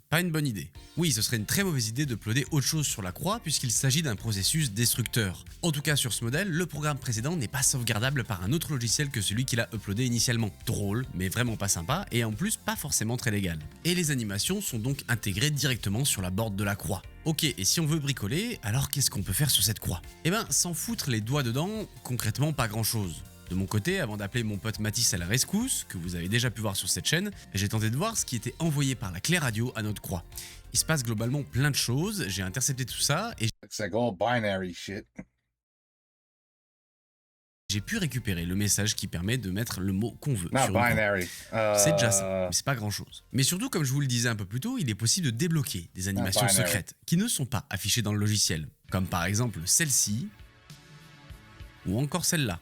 Pas une bonne idée. Oui, ce serait une très mauvaise idée de uploader autre chose sur la croix puisqu'il s'agit d'un processus destructeur. En tout cas sur ce modèle, le programme précédent n'est pas sauvegardable par un autre logiciel que celui qu'il a uploadé initialement. Drôle, mais vraiment pas sympa et en plus pas forcément très légal. Et les animations sont donc intégrées directement sur la board de la croix. Ok, et si on veut bricoler, alors qu'est-ce qu'on peut faire sur cette croix ? Eh ben, sans foutre les doigts dedans, concrètement pas grand chose. De mon côté, avant d'appeler mon pote Mathis à la rescousse, que vous avez déjà pu voir sur cette chaîne, j'ai tenté de voir ce qui était envoyé par la clé radio à notre croix. Il se passe globalement plein de choses, j'ai intercepté tout ça et j'ai pu récupérer le message qui permet de mettre le mot qu'on veut sur une croix. C'est déjà ça, mais c'est pas grand chose. Mais surtout, comme je vous le disais un peu plus tôt, il est possible de débloquer des animations secrètes qui ne sont pas affichées dans le logiciel, comme par exemple celle-ci ou encore celle-là.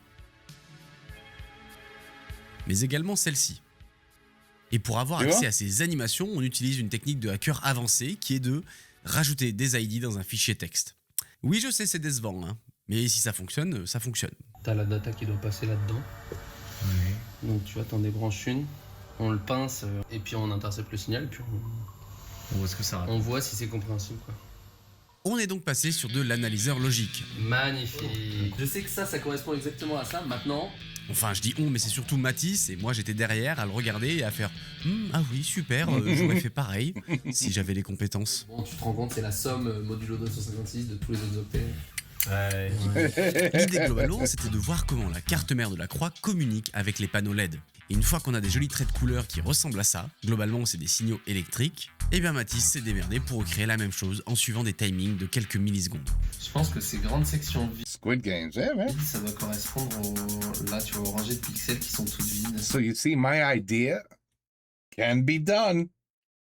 Mais également celle-ci. Et pour avoir accès à ces animations, on utilise une technique de hacker avancée qui est de rajouter des ID dans un fichier texte. Oui, je sais, c'est décevant, hein, mais si ça fonctionne, ça fonctionne. T'as la data qui doit passer là-dedans. Oui. Donc tu vois, t'en débranches une, on le pince et puis on intercepte le signal, puis on voit ce que ça raconte. On voit si c'est compréhensible, quoi. On est donc passé sur de l'analyseur logique. Magnifique. Je sais que ça correspond exactement à ça. Maintenant... Enfin, je dis on, mais c'est surtout Mathis, et moi j'étais derrière à le regarder et à faire ah oui, super, j'aurais fait pareil si j'avais les compétences. Bon, tu te rends compte, c'est la somme modulo 256 de tous les autres octets. Ouais. L'idée globalement, c'était de voir comment la carte mère de la croix communique avec les panneaux LED. Et une fois qu'on a des jolis traits de couleur qui ressemblent à ça, globalement c'est des signaux électriques, et bien Mathis s'est démerdé pour recréer la même chose en suivant des timings de quelques millisecondes. Je pense que ces grandes sections vides, Squid Games, yeah, man. ça doit correspondre aux... Là, tu vois, aux rangées de pixels qui sont toutes vides. So you see, my idea can be done.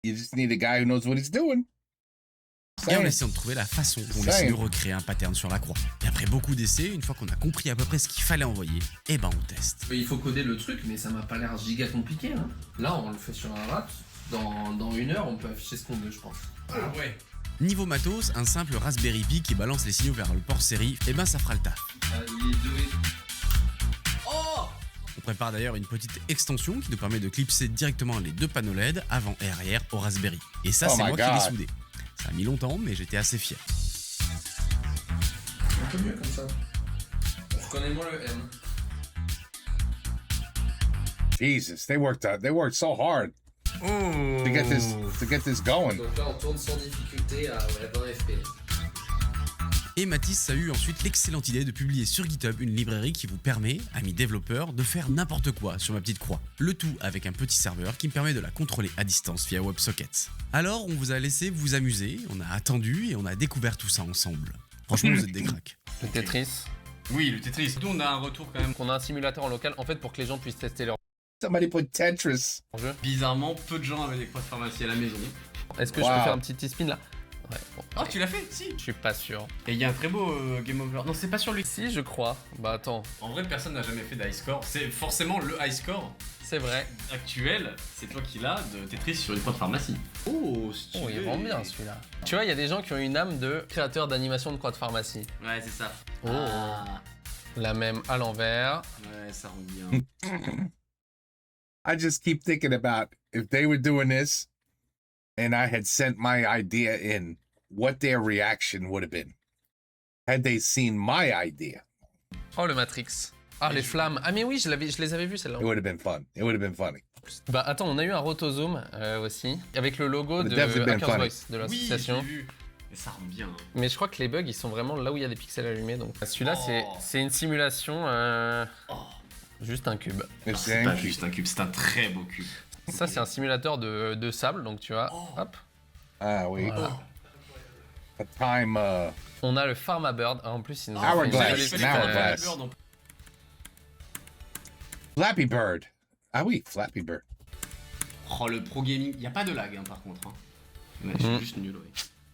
You just need a guy who knows what he's doing. Et en essayant de trouver la façon dont les signaux recréent un pattern sur la croix. Et après beaucoup d'essais, une fois qu'on a compris à peu près ce qu'il fallait envoyer, eh ben on teste. Il faut coder le truc, mais ça m'a pas l'air giga compliqué. Hein. Là, on le fait sur un rap. Dans 1 heure, on peut afficher ce qu'on veut, je pense. Ah ouais. Niveau matos, un simple Raspberry Pi qui balance les signaux vers le port série, eh ben ça fera le taf. On prépare d'ailleurs une petite extension qui nous permet de clipser directement les deux panneaux LED avant et arrière au Raspberry. Et ça, c'est moi qui l'ai soudé. Ça a mis longtemps, mais j'étais assez fier. Un peu mieux comme ça. Je connais moins le M. Jesus, they worked so hard to get this going. Donc là, on tourne sans difficulté à 20 FPS. Et Mathis a eu ensuite l'excellente idée de publier sur GitHub une librairie qui vous permet, amis développeurs, de faire n'importe quoi sur ma petite croix. Le tout avec un petit serveur qui me permet de la contrôler à distance via WebSocket. Alors on vous a laissé vous amuser, on a attendu et on a découvert tout ça ensemble. Franchement vous êtes des cracks. Le Tetris. Oui, le Tetris. Surtout, on a un retour quand même. On a un simulateur en local, en fait, pour que les gens puissent tester leur Somebody put Tetris. jeu. Bizarrement, peu de gens avaient des croix de pharmacie à la maison. Est-ce que je peux faire un petit T-spin là? Ouais. Bon. Oh, tu l'as fait? Si. Je suis pas sûr. Et il y a un très beau Game Over. Non, c'est pas sur lui. Si, je crois. Bah attends. En vrai, personne n'a jamais fait d'high score. C'est forcément le high score C'est vrai. actuel. C'est toi qui l'as de Tetris sur une croix de pharmacie. Oh, Oh, il rend bien celui-là. Tu vois, il y a des gens qui ont une âme de créateur d'animation de croix de pharmacie. Ouais, c'est ça. Oh. Ah. La même à l'envers. Ouais, ça rend bien. I just keep thinking about if they were doing this and I had sent my idea in, what their reaction would have been. Had they seen my idea, Oh, le Matrix. Ah, les flammes. Ah, mais oui, je les avais vus celles-là. it would have been fun. It would have been funny. Bah attends, on a eu un rotozoom aussi, avec le logo de Definitely been Hackers funny. Voice, de l'association. Oui, je l'ai vu. Et ça rend bien. Mais je crois que les bugs, ils sont vraiment là où il y a des pixels allumés. Donc celui-là, c'est une simulation, juste un cube. C'est pas juste un cube, c'est un très beau cube. Ça, c'est un simulateur de sable, donc tu vois, hop. Ah oui. Voilà. A time. On a le Pharmabird. Ah, en plus, il nous a fait Hourglass. une Hourglass. Flappy Bird. Ah oui, Flappy Bird. Oh, le pro gaming. Il n'y a pas de lag, hein, par contre. Hein. Ouais, je suis juste nul, ouais.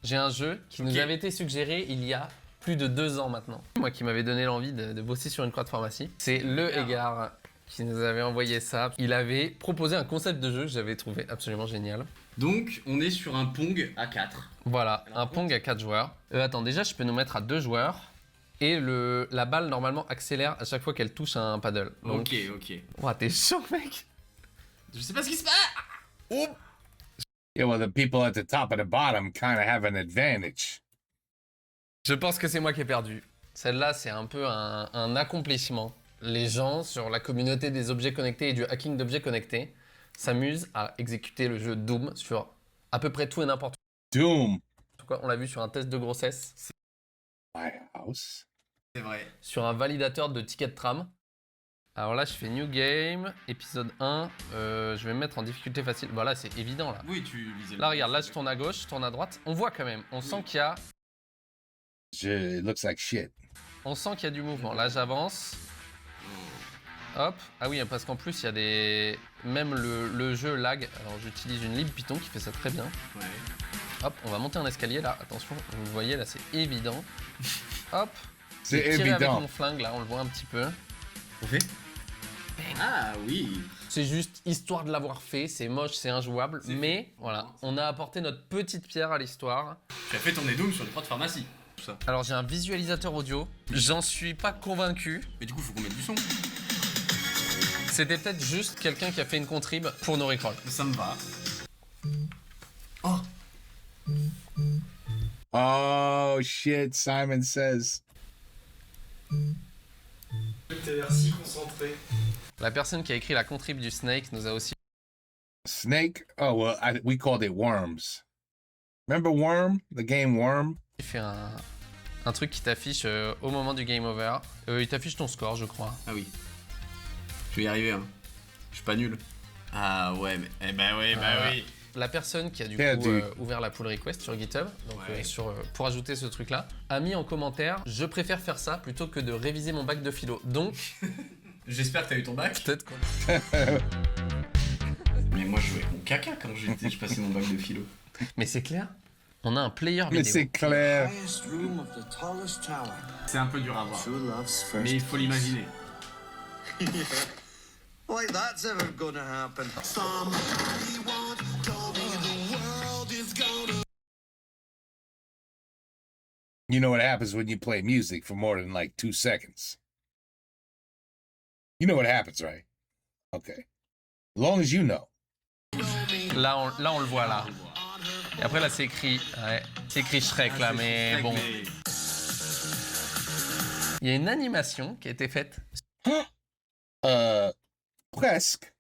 J'ai un jeu qui nous avait été suggéré il y a plus de 2 ans maintenant. Moi qui m'avais donné l'envie de bosser sur une croix de pharmacie. C'est le Égard qui nous avait envoyé ça. Il avait proposé un concept de jeu que j'avais trouvé absolument génial. Donc, on est sur un Pong à 4. Voilà, un Pong à 4 joueurs. Attends, déjà, je peux nous mettre à 2 joueurs. Et la balle, normalement, accélère à chaque fois qu'elle touche un paddle. Donc... Ok. Ouah, t'es chaud, mec. Je sais pas ce qui se passe. Oh. Yeah, well, the people at the top and the bottom kind of have an advantage. Je pense que c'est moi qui ai perdu. Celle-là, c'est un peu un accomplissement. Les gens sur la communauté des objets connectés et du hacking d'objets connectés s'amusent à exécuter le jeu Doom sur à peu près tout et n'importe quoi. Doom. On l'a vu sur un test de grossesse. My house. C'est vrai. Sur un validateur de tickets de tram. Alors là, je fais New Game, épisode 1. Je vais me mettre en difficulté facile. Voilà, c'est évident là. Oui, tu lisais. Là, regarde, là, je tourne à gauche, je tourne à droite. On voit quand même. On sent qu'il y a. It looks like shit. On sent qu'il y a du mouvement. Là, j'avance. Hop. Ah oui, parce qu'en plus, il y a des. Même le jeu lag. Alors, j'utilise une libPython qui fait ça très bien. Ouais. Hop, on va monter un escalier là. Attention, vous le voyez là, c'est évident. Hop. C'est J'ai tiré avec évident. mon flingue là, on le voit un petit peu. On fait. Ah oui. C'est juste histoire de l'avoir fait, c'est moche, c'est injouable, mais voilà, on a apporté notre petite pierre à l'histoire. Tu as fait tourner Doom sur une croix de pharmacie. Tout ça. Alors j'ai un visualisateur audio, j'en suis pas convaincu. Mais du coup, faut qu'on mette du son. C'était peut-être juste quelqu'un qui a fait une contrib pour nos recalls. Ça me va. Oh shit, Simon says. T'as l'air si concentré. La personne qui a écrit la contrib du Snake nous a aussi... Snake? Oh, well, we called it Worms. Remember Worm? The game Worm? fait un truc qui t'affiche au moment du game over. Il t'affiche ton score, je crois. Ah oui. Je vais y arriver, hein. Je suis pas nul. Ah ouais, mais... Eh ben oui, oui. La personne qui a du Perdu. coup ouvert la pull request sur GitHub, donc pour ajouter ce truc-là, a mis en commentaire « Je préfère faire ça plutôt que de réviser mon bac de philo. » Donc... J'espère que t'as eu ton bac. Peut-être qu'on... Mais moi, je jouais avec mon caca quand je passais mon bac de philo. Mais c'est clair. On a un player vidéo. Mais c'est clair. C'est un peu dur à voir. Mais il faut l'imaginer. Like that's ever gonna happen. Somebody once told me the world is gonna... You know what happens when you play music for more than like 2 seconds? You know what happens, right? Okay. As long as you know. Là, on le voit là. Et après là c'est écrit, ouais, c'est écrit Shrek là, mais Shrek, bon. mais- Il y a une animation qui a été faite. Presque.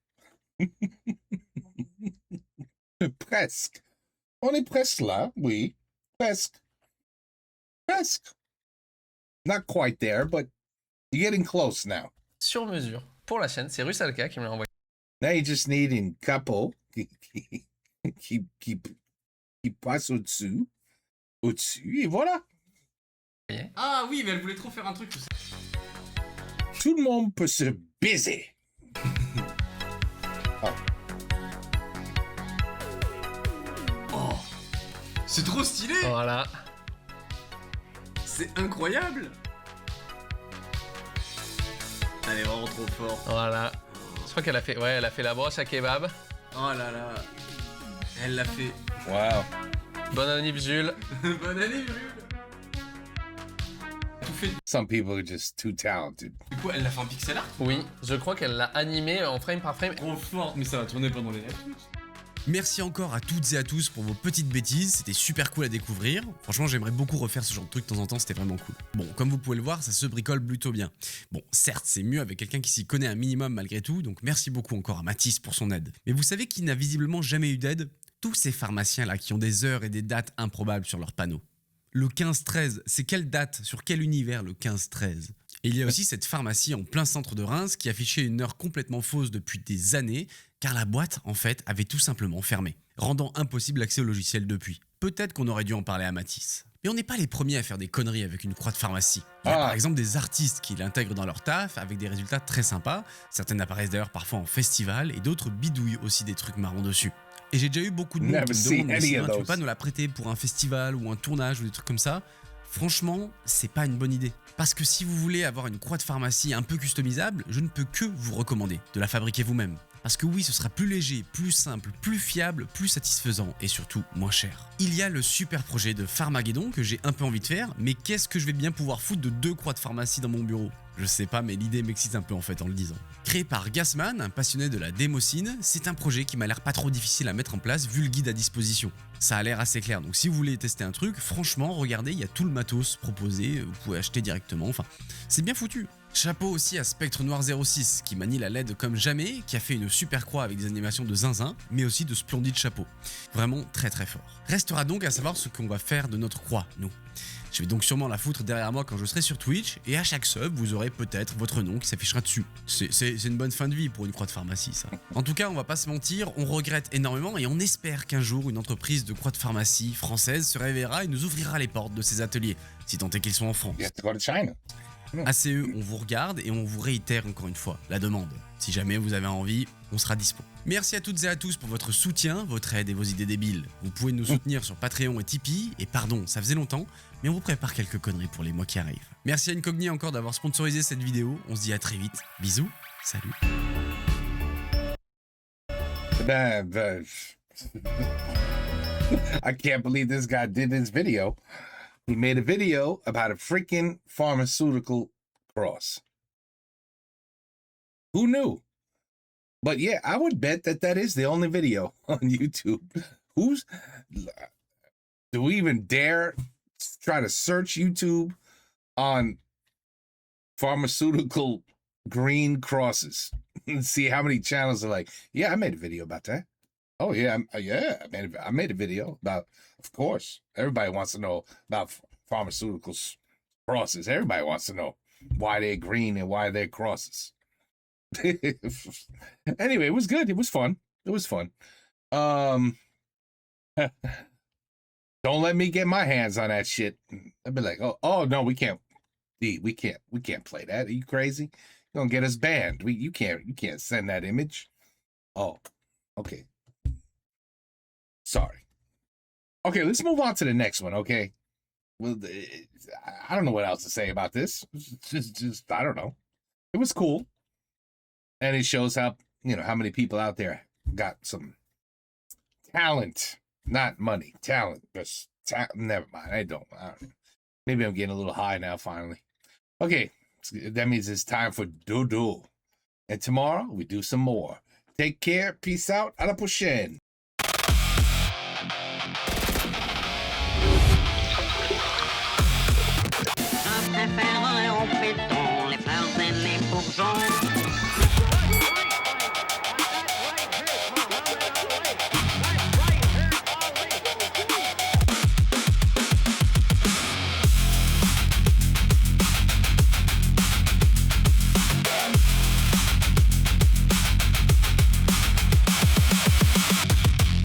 Presque. On est presque là, oui. Presque. Presque. Not quite there, but you're getting close now. Sur mesure pour la chaîne, c'est Rusalka qui me l'a envoyé. Now you just need une capo qui passe au-dessus. Au-dessus, et voilà. Ah oui, mais elle voulait trop faire un truc. Tout le monde peut se baiser. Oh, c'est trop stylé. Voilà. C'est incroyable. Elle est vraiment trop forte. Voilà. Je crois qu'elle a fait, ouais, elle a fait la broche à kebab. Oh là là. Elle l'a fait. Wow. Bonne année Jules. Bonne année, Jules. Some people are just too talented. Du coup, elle l'a fait en pixel art. Oui, je crois qu'elle l'a animé en frame par frame. Trop forte, mais ça va tourner pendant les Netflix. Merci encore à toutes et à tous pour vos petites bêtises, c'était super cool à découvrir. Franchement, j'aimerais beaucoup refaire ce genre de truc de temps en temps, c'était vraiment cool. Bon, comme vous pouvez le voir, ça se bricole plutôt bien. Bon, certes, c'est mieux avec quelqu'un qui s'y connaît un minimum malgré tout, donc merci beaucoup encore à Mathis pour son aide. Mais vous savez qui n'a visiblement jamais eu d'aide? Tous ces pharmaciens-là qui ont des heures et des dates improbables sur leurs panneaux. Le 15-13, c'est quelle date? Sur quel univers le 15-13? Et il y a aussi cette pharmacie en plein centre de Reims qui affichait une heure complètement fausse depuis des années, car la boîte, en fait, avait tout simplement fermé, rendant impossible l'accès au logiciel depuis. Peut-être qu'on aurait dû en parler à Mathis. Mais on n'est pas les premiers à faire des conneries avec une croix de pharmacie. Il y a par exemple des artistes qui l'intègrent dans leur taf avec des résultats très sympas. Certaines apparaissent d'ailleurs parfois en festival et d'autres bidouillent aussi des trucs marrants dessus. Et j'ai déjà eu beaucoup de monde qui me demandent mais Sylvain, tu peux pas nous la prêter pour un festival ou un tournage ou des trucs comme ça? Franchement, c'est pas une bonne idée. Parce que si vous voulez avoir une croix de pharmacie un peu customisable, je ne peux que vous recommander de la fabriquer vous-même. Parce que oui, ce sera plus léger, plus simple, plus fiable, plus satisfaisant et surtout moins cher. Il y a le super projet de Pharmageddon que j'ai un peu envie de faire, mais qu'est-ce que je vais bien pouvoir foutre de 2 croix de pharmacie dans mon bureau? Je sais pas, mais l'idée m'excite un peu en fait en le disant. Créé par Gassman, un passionné de la démocine, c'est un projet qui m'a l'air pas trop difficile à mettre en place vu le guide à disposition. Ça a l'air assez clair, donc si vous voulez tester un truc, franchement, regardez, il y a tout le matos proposé, vous pouvez acheter directement, enfin, c'est bien foutu. Chapeau aussi à Spectre Noir 06 qui manie la LED comme jamais, qui a fait une super croix avec des animations de zinzin, mais aussi de splendides chapeaux. Vraiment très très fort. Restera donc à savoir ce qu'on va faire de notre croix, nous. Je vais donc sûrement la foutre derrière moi quand je serai sur Twitch, et à chaque sub, vous aurez peut-être votre nom qui s'affichera dessus. C'est une bonne fin de vie pour une croix de pharmacie, ça. En tout cas, on va pas se mentir, on regrette énormément et on espère qu'un jour, une entreprise de croix de pharmacie française se réveillera et nous ouvrira les portes de ses ateliers, si tant est qu'ils sont en France. ACE, on vous regarde et on vous réitère encore une fois la demande. Si jamais vous avez envie, on sera dispo. Merci à toutes et à tous pour votre soutien, votre aide et vos idées débiles. Vous pouvez nous soutenir sur Patreon et Tipeee, et pardon, ça faisait longtemps, mais on vous prépare quelques conneries pour les mois qui arrivent. Merci à Incogni encore d'avoir sponsorisé cette vidéo, on se dit à très vite, bisous, salut. I can't believe this guy did this video. He made a video about a freaking pharmaceutical cross. Who knew? But yeah, I would bet that that is the only video on YouTube. Do we even dare try to search YouTube on pharmaceutical green crosses and see how many channels are like, yeah, I made a video about that. Oh yeah, I made a video about, of course, everybody wants to know about pharmaceuticals crosses. Everybody wants to know why they're green and why they're crosses. Anyway, it was good. It was fun. It was fun. Don't let me get my hands on that shit. I'd be like, oh no, we can't play that. Are you crazy? You're gonna get us banned. You can't send that image. Oh, okay. Sorry. Okay, let's move on to the next one, okay? Well, I don't know what else to say about this. Just I don't know. It was cool. And it shows how many people out there got some talent, not money, talent. Just never mind. I don't know. Maybe I'm getting a little high now, finally. Okay, that means it's time for dodo. And tomorrow, we do some more. Take care. Peace out. À la prochaine. préférerais en pétant les fleurs et les bourgeons.